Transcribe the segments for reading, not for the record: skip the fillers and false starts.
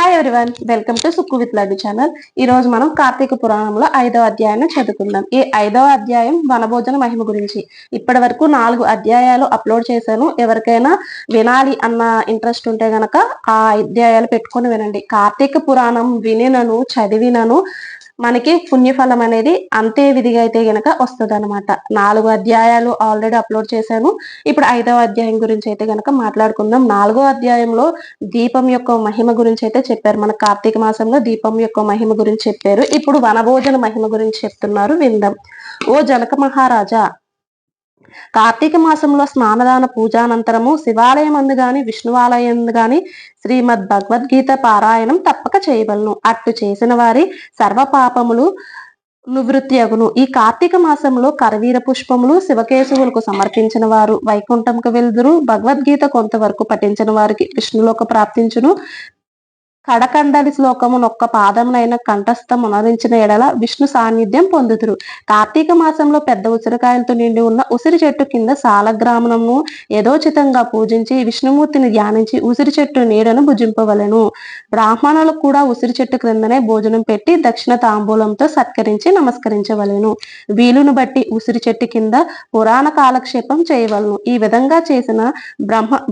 Hi everyone, welcome to Sukku with laddu channel. ఈ రోజు మనం కార్తీక పురాణంలో 5వ అధ్యాయాన్ని చదువుకుందాం. ఈ 5వ అధ్యాయం వనభోజన మహిమ గురించి. ఇప్పటి వరకు 4 అధ్యాయాలు అప్లోడ్ చేశాను. ఎవరికైనా వినాలి అన్న ఇంట్రెస్ట్ ఉంటే గనక ఆ అధ్యాయాలు పెట్టుకొని వినండి. కార్తీక పురాణం వినినను చదివినను మనకి పుణ్యఫలం అనేది అంతే విధిగా అయితే గనక వస్తుంది అనమాట. 4 అధ్యాయాలు ఆల్రెడీ అప్లోడ్ చేశాను. ఇప్పుడు 5వ అధ్యాయం గురించి అయితే గనక మాట్లాడుకుందాం. 4వ అధ్యాయంలో దీపం యొక్క మహిమ గురించి అయితే చెప్పారు. మన కార్తీక మాసంలో దీపం యొక్క మహిమ గురించి చెప్పారు. ఇప్పుడు వనభోజన మహిమ గురించి చెప్తున్నారు, విందాం. ఓ జనక మహారాజా, కార్తీక మాసంలో స్నానదాన పూజానంతరము శివాలయం అందు గాని విష్ణువాలయం గాని శ్రీమద్ భగవద్గీత పారాయణం తప్పక చేయవలను. అట్టు చేసిన వారి సర్వ పాపములు నివృత్తి అగును. ఈ కార్తీక మాసంలో కరవీర పుష్పములు శివకేశవులకు సమర్పించిన వారు వైకుంఠంకు వెలుదురు. భగవద్గీత కొంతవరకు పఠించిన వారికి విష్ణులోక ప్రాప్తించును. కడకండలి శ్లోకము నొక్క పాదమునైన కంఠస్థం అనరించిన ఎడల విష్ణు సాన్నిధ్యం పొందుతురు. కార్తీక మాసంలో పెద్ద ఉసిరికాయలతో నిండి ఉన్న ఉసిరి చెట్టు కింద సాలగ్రామము యథోచితంగా పూజించి విష్ణుమూర్తిని ధ్యానించి ఉసిరి చెట్టు నీడను భుజింపవలెను. బ్రాహ్మణులకు కూడా ఉసిరి చెట్టు క్రిందనే భోజనం పెట్టి దక్షిణ తాంబూలంతో సత్కరించి నమస్కరించవలెను. వీలును బట్టి ఉసిరి చెట్టు కింద పురాణ కాలక్షేపం చేయవలను. ఈ విధంగా చేసిన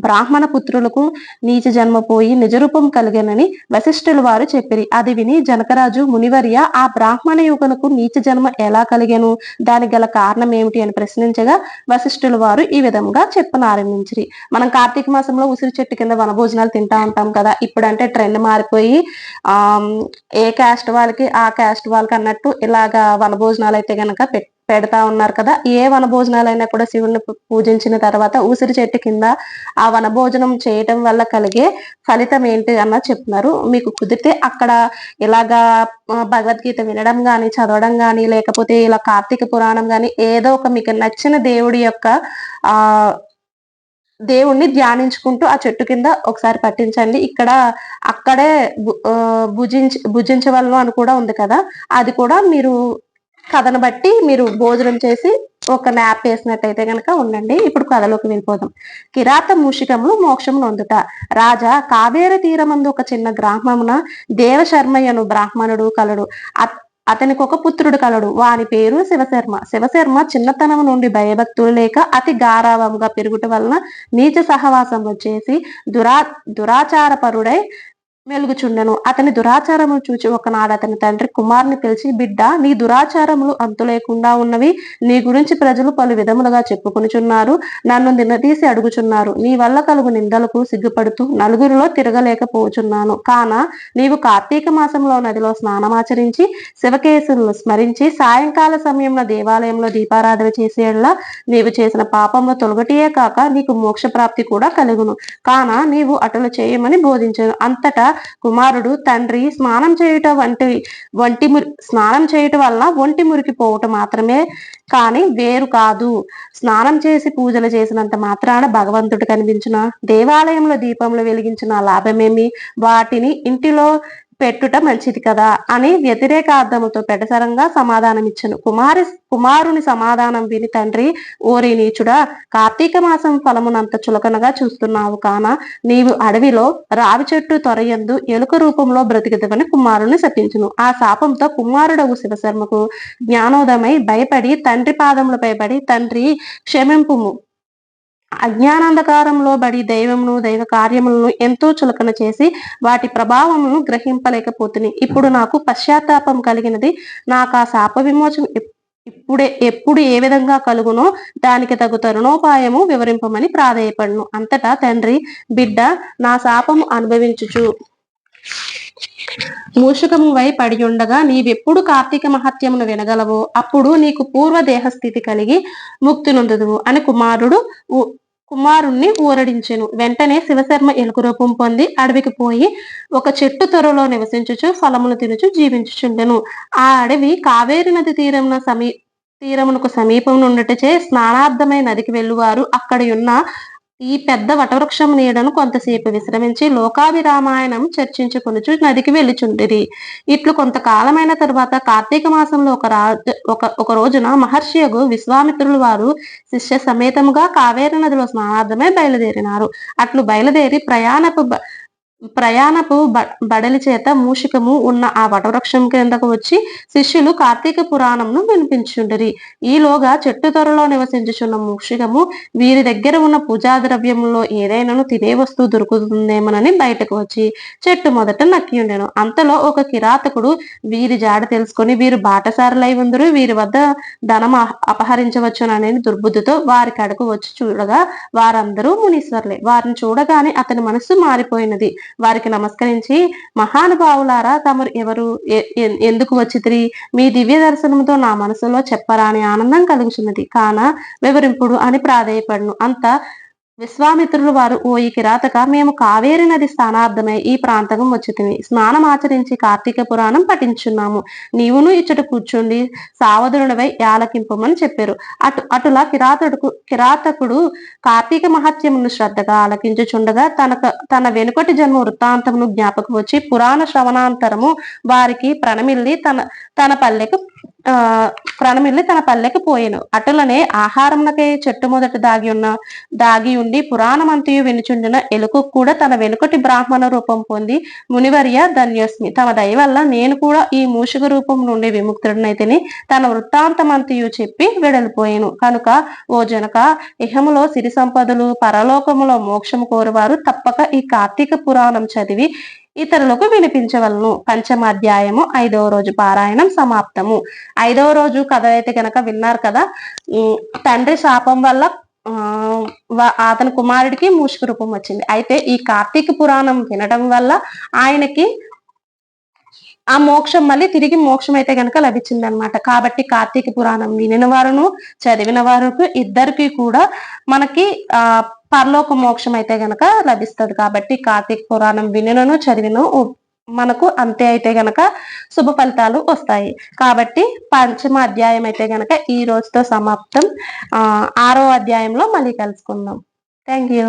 బ్రాహ్మణ పుత్రులకు నీచ జన్మ పోయి నిజరూపం కలిగనని వశిష్ఠులు వారు చెప్పిరి. అది విని జనకరాజు, మునివర్య, ఆ బ్రాహ్మణ యుగనకు నీచ జన్మ ఎలా కలిగెను, దానికి గల కారణం ఏమిటి అని ప్రశ్నించగా వశిష్ఠులు వారు ఈ విధంగా చెప్పనారంభించిరి. మనం కార్తీక మాసంలో ఉసిరి చెట్టు కింద వనభోజనాలు తింటా ఉంటాం కదా. ఇప్పుడంటే ట్రెండ్ మారిపోయి ఏ క్యాస్ట్ వాళ్ళకి ఆ క్యాస్ట్ వాళ్ళకి అన్నట్టు ఇలాగా వనభోజనాలు అయితే గనక పెడతా ఉన్నారు కదా. ఏ వనభోజనాలైనా కూడా శివుని పూజించిన తర్వాత ఉసిరి చెట్టు కింద ఆ వనభోజనం చేయటం వల్ల కలిగే ఫలితం ఏంటి అన్న చెప్తున్నారు. మీకు కుదిరితే అక్కడ ఇలాగా భగవద్గీత వినడం గాని చదవడం గాని లేకపోతే ఇలా కార్తీక పురాణం గాని ఏదో ఒక మీకు నచ్చిన దేవుడి యొక్క దేవుణ్ణి ధ్యానించుకుంటూ ఆ చెట్టు కింద ఒకసారి పట్టించండి. అక్కడే భుజించవలను అని కూడా ఉంది కదా. అది కూడా మీరు కథను బట్టి మీరు భోజనం చేసి ఒక న్యాప్ వేసినట్టయితే కనుక ఉండండి. ఇప్పుడు కథలోకి వెళ్ళిపోదాం. కిరాత మూషికములు మోక్షము నొందుట. రాజా, కావేరి తీరమందు ఒక చిన్న గ్రామమున దేవశర్మయ్యను బ్రాహ్మణుడు కలడు. అతనికి ఒక పుత్రుడు కలడు. వాని పేరు శివశర్మ. శివశర్మ చిన్నతనం నుండి భయభక్తులు లేక అతి గారావంగా పెరుగుట వలన నీచ సహవాసంలో చేసి దురాచారపరుడై మెలుగుచుండెను. అతని దురాచారములు చూచి ఒకనాడు అతని తండ్రి కుమారుని పిలిచి, బిడ్డ, నీ దురాచారములు అంతు లేకుండా ఉన్నవి. నీ గురించి ప్రజలు పలు విధములుగా చెప్పుకొనుచున్నారు. నన్ను నిలదీసి అడుగుచున్నారు. నీ వల్ల కలుగు నిందలకు సిగ్గుపడుతూ నలుగురిలో తిరగలేకపోచున్నాను. కాన నీవు కార్తీక మాసంలో నదిలో స్నానమాచరించి శివకేశులను స్మరించి సాయంకాల సమయంలో దేవాలయంలో దీపారాధన చేసేలా నీవు చేసిన పాపంలో తొలగటియే కాక నీకు మోక్ష ప్రాప్తి కూడా కలుగును. కాన నీవు అటులు చేయమని బోధించను. అంతటా కుమారుడు, తండ్రి, స్నానం చేయటం వలన ఒంటి మురికి పోవటం మాత్రమే కానీ వేరు కాదు. స్నానం చేసి పూజలు చేసినంత మాత్రాన భగవంతుడు కనిపించిన, దేవాలయంలో దీపంలో వెలిగించిన లాభమేమి, వాటిని ఇంటిలో పెట్టుట మంచిది కదా అని వ్యతిరేకార్థముతో పెడసరంగా సమాధానమిచ్చను. కుమారుని సమాధానం విని తండ్రి, ఓరి నీచుడా, కార్తీక మాసం ఫలమునంత చులకనగా చూస్తున్నావు కాన నీవు అడవిలో రావి చెట్టు తొరయందు ఎలుక రూపంలో బ్రతికిదవని కుమారుని శపించును. ఆ శాపంతో కుమారుడవు శివశర్మకు జ్ఞానోదయమై భయపడి తండ్రి పాదములపై పడి, తండ్రి క్షమింపుము, అజ్ఞానాంధకారంలో బడి దైవమును దైవ కార్యములను ఎంతో చులకన చేసి వాటి ప్రభావమును గ్రహింపలేకపోతుంది. ఇప్పుడు నాకు పశ్చాత్తాపం కలిగినది. నాకు ఆ శాప విమోచన ఎప్పుడు ఏ విధంగా కలుగునో దానికి తగు తరుణోపాయము వివరింపమని ప్రాధేయపడును. అంతటా తండ్రి, బిడ్డ, నా శాపము అనుభవించుచు మూషికము వై పడి ఉండగా నీవెప్పుడు కార్తీక మహత్యమును వినగలవో అప్పుడు నీకు పూర్వ దేహస్థితి కలిగి ముక్తి నొందుదువు అని కుమారుణ్ణి ఊరడించెను. వెంటనే శివశర్మ ఎలుక రూపం పొంది అడవికి పోయి ఒక చెట్టు త్వరలో నివసించుచు ఫలములు తినుచు జీవించుచుండెను. ఆ అడవి కావేరి నది తీరమునకు సమీపం నుండటచే స్నానార్థమై నదికి వెళ్ళువారు అక్కడి ఉన్న ఈ పెద్ద వటవృక్షం నీడను కొంతసేపు విశ్రమించి లోకాభిరామాయణం చర్చించుకొనుచు నదికి వెళ్ళిచుండిరి. ఇట్లు కొంతకాలమైన తరువాత కార్తీక మాసంలో ఒక రోజున మహర్షియగు విశ్వామిత్రులు వారు శిష్య సమేతముగా కావేరి నదిలో స్నానార్థమై బయలుదేరినారు. అట్లు బయలుదేరి ప్రయాణపు బడలి చేత మూషికము ఉన్న ఆ వటవృక్షం కిందకు వచ్చి శిష్యులు కార్తీక పురాణంను వినిపించుండిరి. ఈలోగా చెట్టు త్వరలో నివసించుచున్న మూషికము వీరి దగ్గర ఉన్న పూజా ద్రవ్యములో ఏదైనాను తినే వస్తువు దొరుకుతుందేమోనని బయటకు వచ్చి చెట్టు మొదట నక్కి ఉండెను. అంతలో ఒక కిరాతకుడు వీరి జాడ తెలుసుకొని వీరు బాటసారులై ఉందరు, వీరి వద్ద ధనం అపహరించవచ్చుననే దుర్బుద్ధితో వారి కడకు వచ్చి చూడగా వారందరూ మునీశ్వర్లే. వారిని చూడగానే అతని మనస్సు మారిపోయినది. వారికి నమస్కరించి, మహానుభావులారా, తమరు ఎవరు, ఎందుకు వచ్చితిరి? మీ దివ్య దర్శనముతో నా మనసులో చెప్పరాని ఆనందం కలుగుచున్నది, కాన వివరింపుడు అని ప్రాధేయపడును. అంత విశ్వామిత్రులు వారు, ఓ ఈ కిరాతక, మేము కావేరి నది స్థానార్థమై ఈ ప్రాంతం వచ్చితిమి. స్నానం ఆచరించి కార్తీక పురాణం పఠించున్నాము. నీవును ఇచ్చట కూర్చుండి సావధునుడివై ఆలకింపమని చెప్పారు. అటులా కిరాతకుడు కార్తీక మహత్యమును శ్రద్ధగా ఆలకించుచుండగా తన వెనుకటి జన్మ వృత్తాంతమును జ్ఞాపకం వచ్చి పురాణ శ్రవణాంతరము వారికి ప్రణమిల్లి తన పల్లెకి పోయెను. అటులనే ఆహారమునకై చెట్టు మొదట దాగి ఉండి పురాణమంతయు వినుచుండిన ఎలుక కూడా తన వెనుకటి బ్రాహ్మణ రూపం పొంది, మునివర్య ధన్యోస్మి, తమ దయ వల్ల నేను కూడా ఈ మూషిక రూపం నుండి విముక్తుడినైతిని, తన వృత్తాంతమంతయు చెప్పి వెడలిపోయాను. కనుక ఓ జనక, ఇహములో సిరి సంపదలు, పరలోకములో మోక్షము కోరువారు తప్పక ఈ కార్తీక పురాణం చదివి ఇతరులకు వినిపించవలను. పంచమాధ్యాయము 5వ రోజు పారాయణం సమాప్తము. 5వ రోజు కథ అయితే కనుక విన్నారు కదా. తండ్రి శాపం వల్ల అతని కుమారుడికి మూషిక రూపం వచ్చింది. అయితే ఈ కార్తీక పురాణం వినడం వల్ల ఆయనకి ఆ మోక్షం మళ్ళీ తిరిగి మోక్షం అయితే గనక లభించింది అనమాట. కాబట్టి కార్తీక పురాణం వినిన వారును చదివిన వారికి ఇద్దరికి కూడా మనకి పరలోక మోక్షం అయితే గనక లభిస్తుంది. కాబట్టి కార్తీక పురాణం వినినను చదివిన మనకు అంతే అయితే గనక శుభ ఫలితాలు వస్తాయి. కాబట్టి పంచమ అధ్యాయం అయితే గనక ఈ రోజుతో సమాప్తం. 6వ అధ్యాయంలో మళ్ళీ కలుసుకుందాం. Thank you.